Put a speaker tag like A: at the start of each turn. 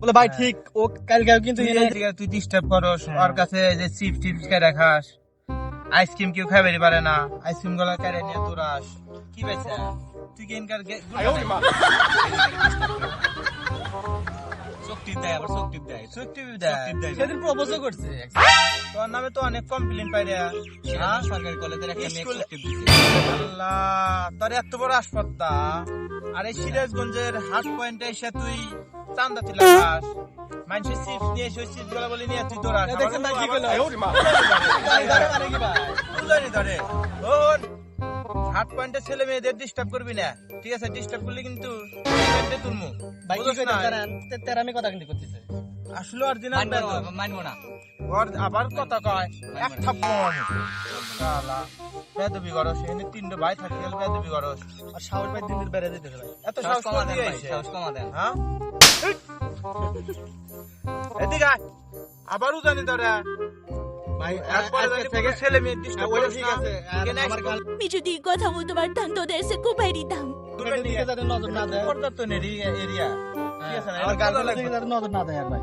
A: বলে ভাই ঠিক ও কালকে কিন্তু
B: তুই ডিস্টার্ব করস ওর কাছে যে চিপস টিপস কে রাখাস আইসক্রিম কেউ খাইতে পারে না আইসক্রিম গুলা কেড়ে নিয়ে তোরাস কি বেছে তুই কি ইনকার
C: শক্তি দেয় আবার শক্তি দেয়
A: সেদিন প্রপোজও করছে
B: তোর নামে তো অনেক কমপ্লেন পাই রে
C: সরকারি কলেজের একটা মেয়ে
B: স্কুলে-
C: শক্তি দিচ্ছে
B: আল্লাহ তোর এত বড় হাসপাতাল আর এই সিরাজগঞ্জের হাট পয়েন্টে এসে তুই চান্দা তুই লাগাস মানুষের চিপস নিয়ে এসে চিপস গুলা বলে নিয়ে তুই দৌড়াস
A: দেখছেন ভাই কি করলো
B: বুঝলি ধরে হাট পয়েন্টের ছেলে মেয়েদের ডিস্টার্ব করবি না ঠিক আছে ডিস্টার্ব করলে কিন্তু তুলমু
A: ভাই কি করতে তেরামি কথা কিন্তু করতেছে
B: আসলে অরিজিনাল
C: মানবো না
B: ওর আবার কথা কয় এক থাপ্পড় শালা বেদবি করস এনে তিনটে ভাই থাকি গেল বেদবি করস
A: আর শাওর ভাই দিন দিন বেড়ে দিতেছে ভাই
B: এত
C: সাহস
B: সাহস
C: কমা
B: কমা
C: দেন
B: দিয়ে
C: ভাই সাহস কমা দেন
B: হ্যাঁ এদিকে আয়। আবারও জানি তোরা
A: ভাই
B: একবার জানি
A: থেকে
B: কোনো ছেলে মেয়ে ডিস্টার্ব
A: ওইটা
B: করিস
A: ঠিক
B: না।
A: আছে
B: এখানে
A: আমার গাল
D: আমি যদি কথা বলতে পারতাম তোদের সে কোপাই দিতাম
A: দিকে যাতে নজর না দেয়
B: পর্যাপ্ত এরিয়া ঠিক আছে না
A: আমার
B: এবার
A: গাল
B: লাগবে।
A: দিকে যাতে নজর না দেয় আর ভাই